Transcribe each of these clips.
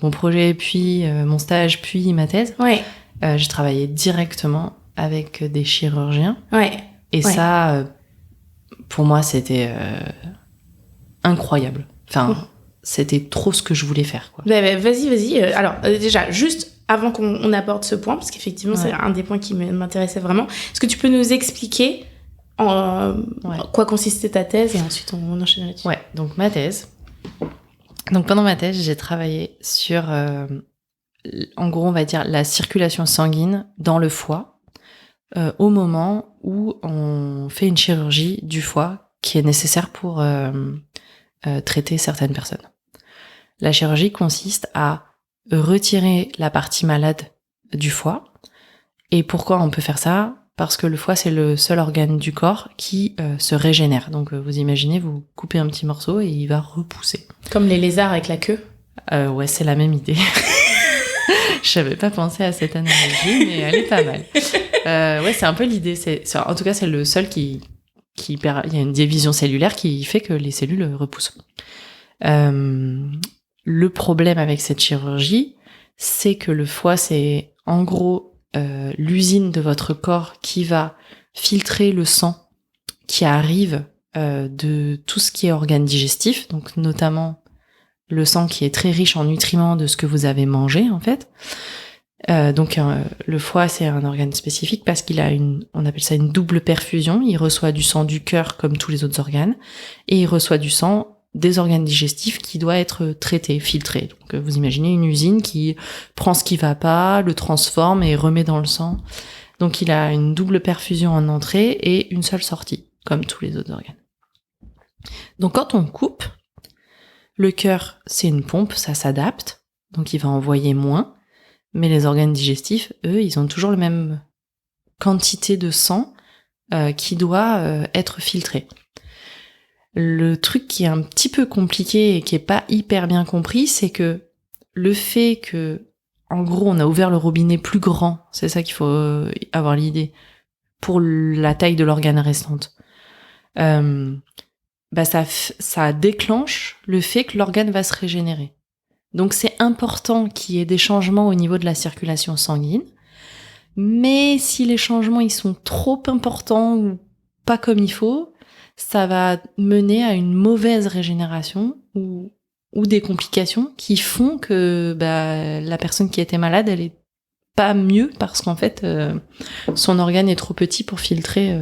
mon projet, puis mon stage, puis ma thèse, Ouais. J'ai travaillé directement avec des chirurgiens. Ouais. Et ça, pour moi, c'était incroyable. Enfin, c'était trop ce que je voulais faire, quoi. Vas-y. Alors, déjà, juste avant qu'on aborde ce point, parce qu'effectivement, c'est un des points qui m'intéressait vraiment, est-ce que tu peux nous expliquer quoi consistait ta thèse et ensuite on enchaîne là-dessus. Ouais, donc ma thèse. Donc pendant ma thèse, j'ai travaillé sur, en gros, on va dire la circulation sanguine dans le foie au moment où on fait une chirurgie du foie qui est nécessaire pour traiter certaines personnes. La chirurgie consiste à retirer la partie malade du foie. Et pourquoi on peut faire ça ? Parce que le foie, c'est le seul organe du corps qui se régénère. Donc vous imaginez, vous coupez un petit morceau et il va repousser. Comme les lézards avec la queue ? Ouais, c'est la même idée. Je n'avais pas pensé à cette analogie, mais elle est pas mal. Ouais, c'est un peu l'idée. En tout cas, c'est le seul qui il y a une division cellulaire qui fait que les cellules repoussent. Le problème avec cette chirurgie, c'est que le foie, c'est en gros l'usine de votre corps qui va filtrer le sang qui arrive de tout ce qui est organe digestif, donc notamment le sang qui est très riche en nutriments de ce que vous avez mangé en fait. Donc le foie, c'est un organe spécifique parce qu'il a on appelle ça une double perfusion. Il reçoit du sang du cœur comme tous les autres organes et il reçoit du sang des organes digestifs qui doit être traité, filtré. Donc vous imaginez une usine qui prend ce qui va pas, le transforme et remet dans le sang. Donc il a une double perfusion en entrée et une seule sortie, comme tous les autres organes. Donc quand on coupe, le cœur, c'est une pompe, ça s'adapte, donc il va envoyer moins, mais les organes digestifs, eux, ils ont toujours la même quantité de sang qui doit être filtré. Le truc qui est un petit peu compliqué et qui est pas hyper bien compris, c'est que le fait que, en gros, on a ouvert le robinet plus grand, c'est ça qu'il faut avoir l'idée, pour la taille de l'organe restante, ça déclenche le fait que l'organe va se régénérer. Donc c'est important qu'il y ait des changements au niveau de la circulation sanguine, mais si les changements ils sont trop importants ou pas comme il faut, ça va mener à une mauvaise régénération ou des complications qui font que la personne qui était malade, elle est pas mieux parce qu'en fait, son organe est trop petit pour filtrer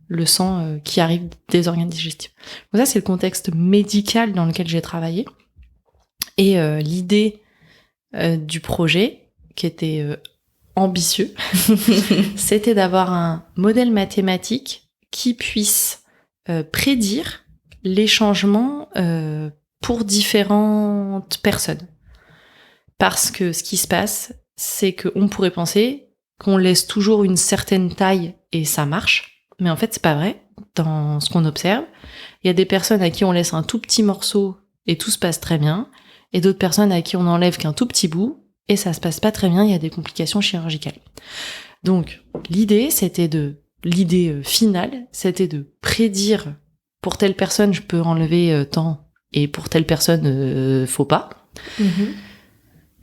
le sang qui arrive des organes digestifs. Donc ça, c'est le contexte médical dans lequel j'ai travaillé. Et l'idée du projet, qui était ambitieux, c'était d'avoir un modèle mathématique qui puisse prédire les changements pour différentes personnes. Parce que ce qui se passe, c'est qu'on pourrait penser qu'on laisse toujours une certaine taille et ça marche, mais en fait c'est pas vrai. Dans ce qu'on observe, il y a des personnes à qui on laisse un tout petit morceau et tout se passe très bien, et d'autres personnes à qui on enlève qu'un tout petit bout et ça se passe pas très bien, il y a des complications chirurgicales. Donc l'idée finale, c'était de prédire pour telle personne je peux enlever tant et pour telle personne faut pas.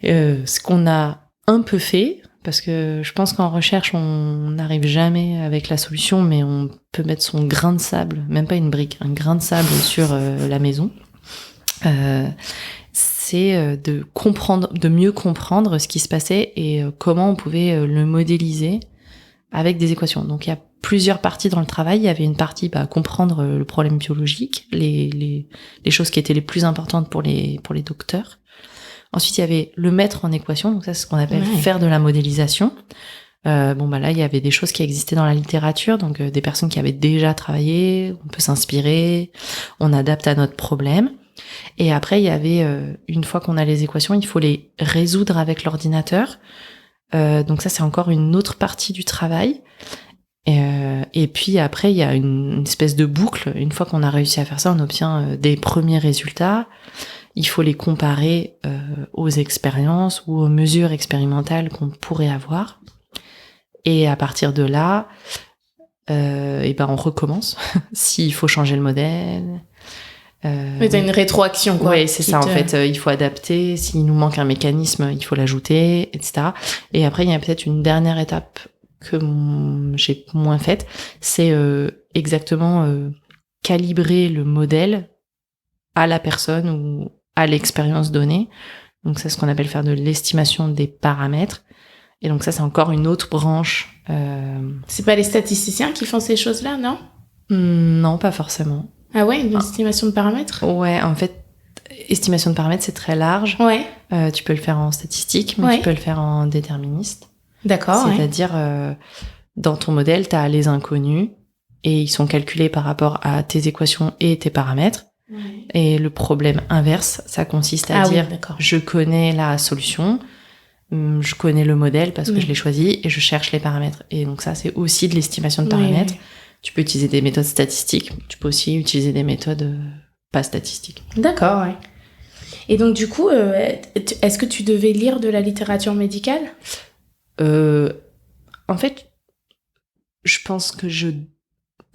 Ce qu'on a un peu fait, parce que je pense qu'en recherche on n'arrive jamais avec la solution, mais on peut mettre son grain de sable, même pas une brique, un grain de sable sur la maison. C'est de mieux comprendre ce qui se passait et comment on pouvait le modéliser avec des équations. Donc il y a plusieurs parties dans le travail. Il y avait une partie comprendre le problème biologique, les choses qui étaient les plus importantes pour les docteurs. Ensuite, il y avait le mettre en équation, donc ça c'est ce qu'on appelle faire de la modélisation. Là, il y avait des choses qui existaient dans la littérature, donc des personnes qui avaient déjà travaillé, on peut s'inspirer, on adapte à notre problème. Et après, il y avait, une fois qu'on a les équations, il faut les résoudre avec l'ordinateur. Donc ça, c'est encore une autre partie du travail. Et puis après, il y a une espèce de boucle. Une fois qu'on a réussi à faire ça, on obtient des premiers résultats. Il faut les comparer aux expériences ou aux mesures expérimentales qu'on pourrait avoir. Et à partir de là, on recommence. S'il faut changer le modèle, Mais t'as une rétroaction, quoi. Ouais, c'est ça, en fait. Il faut adapter. S'il nous manque un mécanisme, il faut l'ajouter, etc. Et après, il y a peut-être une dernière étape que j'ai moins faite. C'est exactement calibrer le modèle à la personne ou à l'expérience donnée. Donc, c'est ce qu'on appelle faire de l'estimation des paramètres. Et donc, ça, c'est encore une autre branche. C'est pas les statisticiens qui font ces choses-là, non? Non, pas forcément. Ah ouais, une estimation de paramètres? Ouais, en fait, estimation de paramètres, c'est très large. Ouais. Tu peux le faire en statistique, mais tu peux le faire en déterministe. D'accord. C'est-à-dire, dans ton modèle, tu as les inconnus et ils sont calculés par rapport à tes équations et tes paramètres. Ouais. Et le problème inverse, ça consiste à dire, je connais la solution, je connais le modèle parce que je l'ai choisi et je cherche les paramètres. Et donc ça, c'est aussi de l'estimation de paramètres. Tu peux utiliser des méthodes statistiques, tu peux aussi utiliser des méthodes pas statistiques. D'accord, ouais. Et donc du coup, est-ce que tu devais lire de la littérature médicale? En fait, je pense que je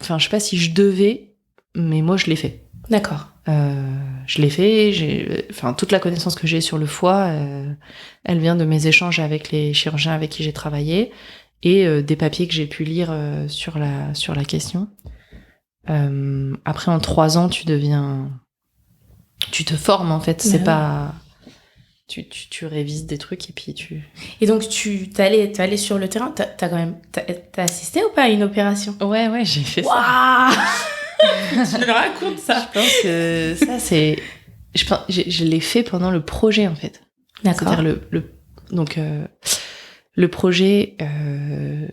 sais pas si je devais, mais moi je l'ai fait. D'accord. Je l'ai fait, toute la connaissance que j'ai sur le foie, elle vient de mes échanges avec les chirurgiens avec qui j'ai travaillé et des papiers que j'ai pu lire sur la question. Après, en 3 ans, tu te formes en fait, c'est pas... Tu révises des trucs et puis Et donc, t'es allé sur le terrain, t'as assisté ou pas à une opération? Ouais, j'ai fait ça. Tu me racontes ça? Je pense que ça, c'est... Je l'ai fait pendant le projet, en fait. D'accord. C'est-à-dire le projet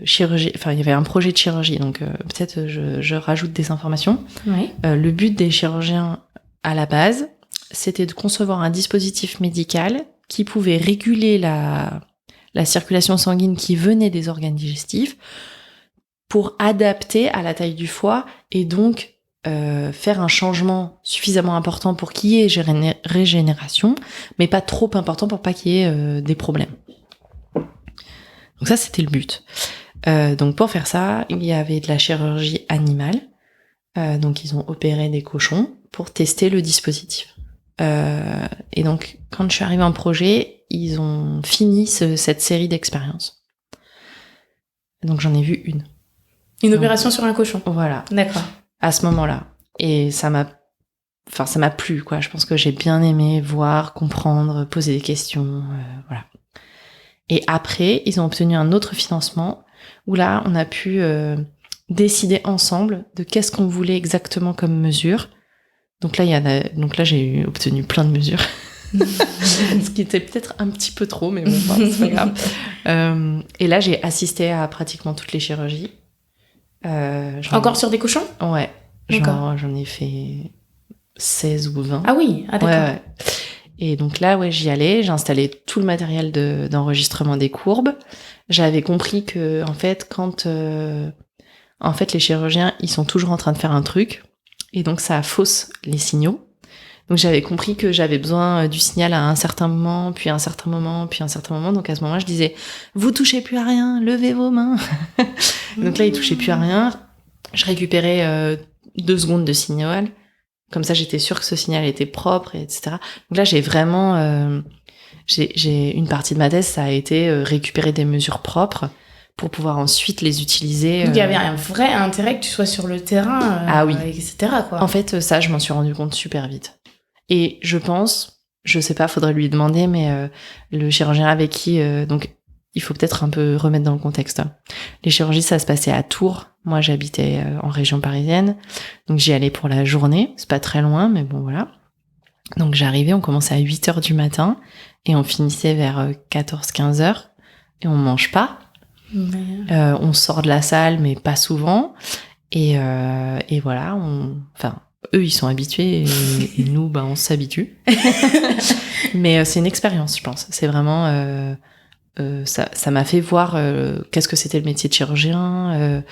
chirurgie... Enfin, il y avait un projet de chirurgie, donc peut-être je rajoute des informations. Oui. Le but des chirurgiens, à la base, c'était de concevoir un dispositif médical qui pouvait réguler la circulation sanguine qui venait des organes digestifs pour adapter à la taille du foie et donc faire un changement suffisamment important pour qu'il y ait régénération, mais pas trop important pour pas qu'il y ait des problèmes. Donc ça, c'était le but. Donc pour faire ça, il y avait de la chirurgie animale. Donc ils ont opéré des cochons pour tester le dispositif. Et donc quand je suis arrivée en projet, ils ont fini cette série d'expériences. Donc j'en ai vu une. Une opération sur un cochon. Voilà. D'accord. À ce moment-là. Et ça m'a plu, quoi. Je pense que j'ai bien aimé voir, comprendre, poser des questions, voilà. Et après, ils ont obtenu un autre financement où là, on a pu décider ensemble de qu'est-ce qu'on voulait exactement comme mesure. Donc là, j'ai obtenu plein de mesures. Ce qui était peut-être un petit peu trop, mais bon, c'est pas grave. Et là, j'ai assisté à pratiquement toutes les chirurgies. Encore sur des cochons? Ouais. J'en ai fait 16 ou 20. Ah oui, d'accord. Ouais. Et donc là, j'y allais, j'ai installé tout le matériel d'enregistrement des courbes. J'avais compris que, en fait, les chirurgiens, ils sont toujours en train de faire un truc, et donc ça fausse les signaux. Donc j'avais compris que j'avais besoin du signal à un certain moment, puis à un certain moment, puis à un certain moment. Donc à ce moment-là, je disais, vous touchez plus à rien, levez vos mains. Donc là, ils touchaient plus à rien. Je récupérais 2 secondes de signal. Comme ça, j'étais sûre que ce signal était propre, etc. Donc là, j'ai vraiment... j'ai une partie de ma thèse, ça a été récupérer des mesures propres pour pouvoir ensuite les utiliser. Donc il y avait un vrai intérêt que tu sois sur le terrain, oui. etc. quoi. En fait, ça, je m'en suis rendu compte super vite. Et je pense, je sais pas, faudrait lui demander, mais le chirurgien avec qui... donc, il faut peut-être un peu remettre dans le contexte. Les chirurgies, ça se passait à Tours. Moi, j'habitais en région parisienne. Donc, j'y allais pour la journée. C'est pas très loin, mais bon, voilà. Donc, j'arrivais, on commençait à 8h du matin et on finissait vers 14-15h et on mange pas. On sort de la salle, mais pas souvent. Et voilà, eux, ils sont habitués et nous, on s'habitue. Mais c'est une expérience, je pense. C'est vraiment... ça m'a fait voir qu'est-ce que c'était le métier de chirurgien.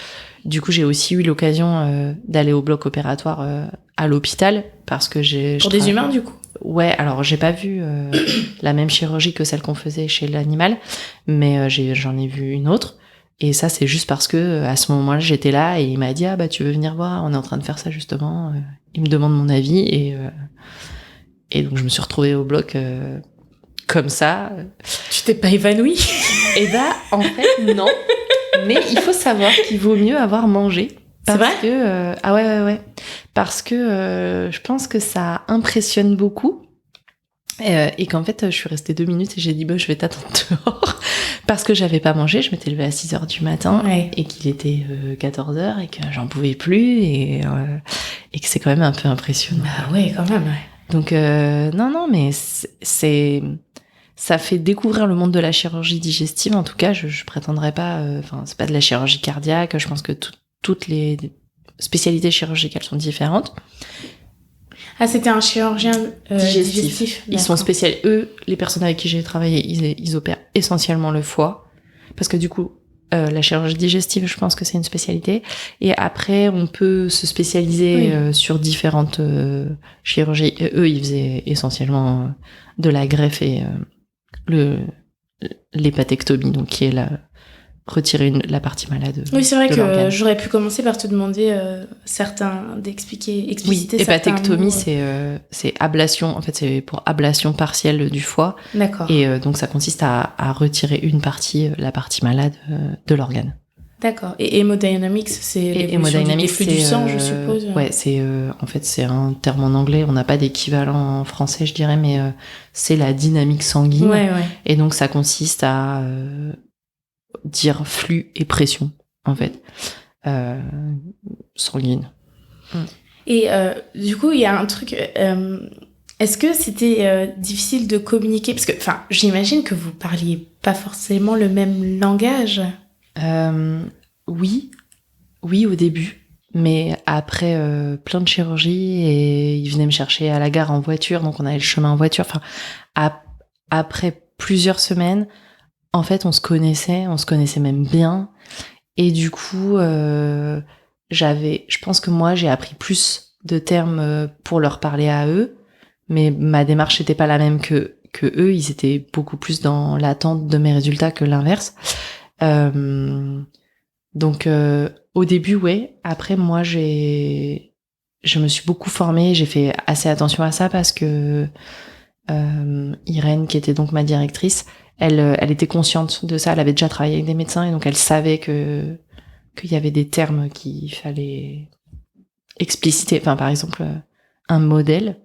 Du coup, j'ai aussi eu l'occasion d'aller au bloc opératoire à l'hôpital parce que Pour des humains, du coup. Ouais, alors j'ai pas vu la même chirurgie que celle qu'on faisait chez l'animal, mais j'en ai vu une autre. Et ça, c'est juste parce que à ce moment-là, j'étais là et il m'a dit tu veux venir voir, on est en train de faire ça justement. Il me demande mon avis et donc je me suis retrouvée au bloc comme ça. Tu t'es pas évanouie? Et en fait non. Mais il faut savoir qu'il vaut mieux avoir mangé. C'est vrai? Ouais. Parce que je pense que ça impressionne beaucoup. Et qu'en fait, je suis restée 2 minutes et j'ai dit, je vais t'attendre dehors. Parce que j'avais pas mangé, je m'étais levée à 6h du matin et qu'il était 14h et que j'en pouvais plus et que c'est quand même un peu impressionnant. Bah ouais, quand même, ouais. Donc, non, mais ça fait découvrir le monde de la chirurgie digestive. En tout cas, je prétendrais pas, c'est pas de la chirurgie cardiaque. Je pense que toutes les spécialités chirurgicales sont différentes. Ah, c'était un chirurgien digestif. Ils sont spécialisés. Eux, les personnes avec qui j'ai travaillé, ils opèrent essentiellement le foie. Parce que du coup, la chirurgie digestive, je pense que c'est une spécialité. Et après, on peut se spécialiser sur différentes chirurgies. Et eux, ils faisaient essentiellement de la greffe et l'hépatectomie, donc qui est retirer la partie malade. Oui, c'est vrai que j'aurais pu commencer par te demander expliciter. Oui, hépatectomie, c'est ablation. En fait, c'est pour ablation partielle du foie. D'accord. Et donc, ça consiste à retirer une partie, la partie malade de l'organe. D'accord. Et hémodynamics, c'est l'évolution des flux du sang, je suppose. Ouais, en fait, c'est un terme en anglais. On n'a pas d'équivalent en français, je dirais, mais c'est la dynamique sanguine. Ouais. Et donc, ça consiste à dire flux et pression, en fait, sanguine. Et du coup, il y a un truc... est-ce que c'était difficile de communiquer? Parce que, j'imagine que vous parliez pas forcément le même langage. Oui, au début. Mais après plein de chirurgie, et ils venaient me chercher à la gare en voiture, donc on avait le chemin en voiture. Après plusieurs semaines, en fait, on se connaissait même bien. Et du coup, je pense que moi, j'ai appris plus de termes pour leur parler à eux, mais ma démarche n'était pas la même que eux. Ils étaient beaucoup plus dans l'attente de mes résultats que l'inverse. Donc, au début, ouais. Après, moi, je me suis beaucoup formée. J'ai fait assez attention à ça parce que Irène, qui était donc ma directrice, elle était consciente de ça. Elle avait déjà travaillé avec des médecins et donc elle savait qu'il y avait des termes qu'il fallait expliciter. Enfin, par exemple, un modèle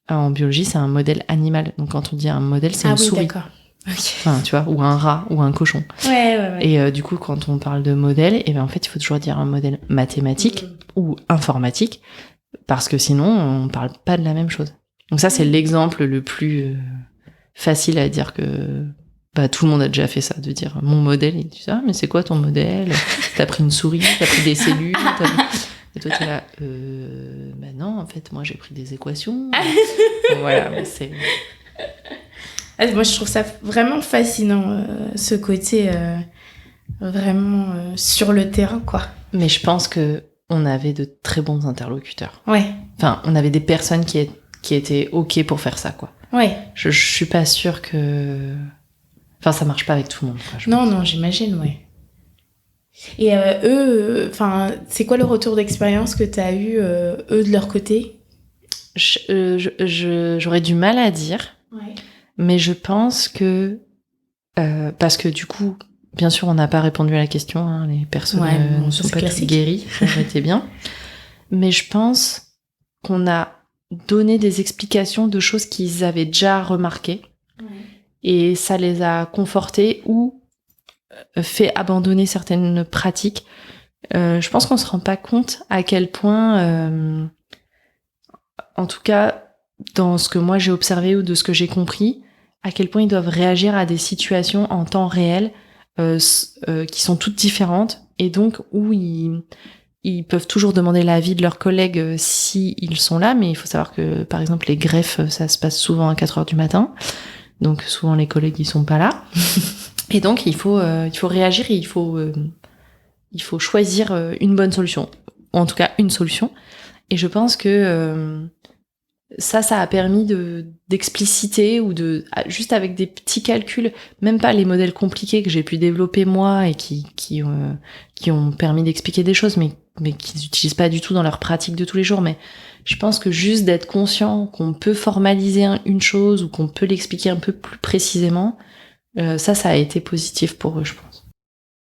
en biologie, c'est un modèle animal. Donc, quand on dit un modèle, c'est une souris. D'accord. Okay. Enfin, tu vois, ou un rat, ou un cochon. Ouais. Et du coup, quand on parle de modèle, en fait, il faut toujours dire un modèle mathématique ou informatique, parce que sinon, on parle pas de la même chose. Donc ça, c'est l'exemple le plus facile à dire que tout le monde a déjà fait ça, de dire mon modèle. Et tu dis, mais c'est quoi ton modèle? T'as pris une souris, t'as pris des cellules, et toi, t'es là, non, en fait, moi, j'ai pris des équations. Voilà, mais c'est... Moi, je trouve ça vraiment fascinant, ce côté vraiment sur le terrain, quoi. Mais je pense que on avait de très bons interlocuteurs. Ouais. Enfin, on avait des personnes qui étaient OK pour faire ça, quoi. Ouais. Je suis pas sûre que... Enfin, ça marche pas avec tout le monde, quoi. Non, j'imagine, ouais. Et eux, c'est quoi le retour d'expérience que t'as eu, eux, de leur côté? J'aurais du mal à dire. Ouais. Mais je pense que... parce que du coup, bien sûr, on n'a pas répondu à la question. Hein, les personnes ne sont pas toutes guéries. Ça aurait été bien. Mais je pense qu'on a donné des explications de choses qu'ils avaient déjà remarquées. Ouais. Et ça les a confortés ou fait abandonner certaines pratiques. Je pense qu'on se rend pas compte à quel point... en tout cas, dans ce que moi j'ai observé ou de ce que j'ai compris, à quel point ils doivent réagir à des situations en temps réel qui sont toutes différentes et donc où ils peuvent toujours demander l'avis de leurs collègues s'ils sont là, mais il faut savoir que par exemple les greffes, ça se passe souvent à 4h du matin, donc souvent les collègues ils sont pas là. Et donc il faut réagir et il faut choisir une bonne solution, ou en tout cas une solution. Et je pense que ça a permis d'expliciter ou juste avec des petits calculs, même pas les modèles compliqués que j'ai pu développer moi et qui ont permis d'expliquer des choses, mais qu'ils n'utilisent pas du tout dans leur pratique de tous les jours. Mais je pense que juste d'être conscient qu'on peut formaliser une chose ou qu'on peut l'expliquer un peu plus précisément, ça a été positif pour eux, je pense.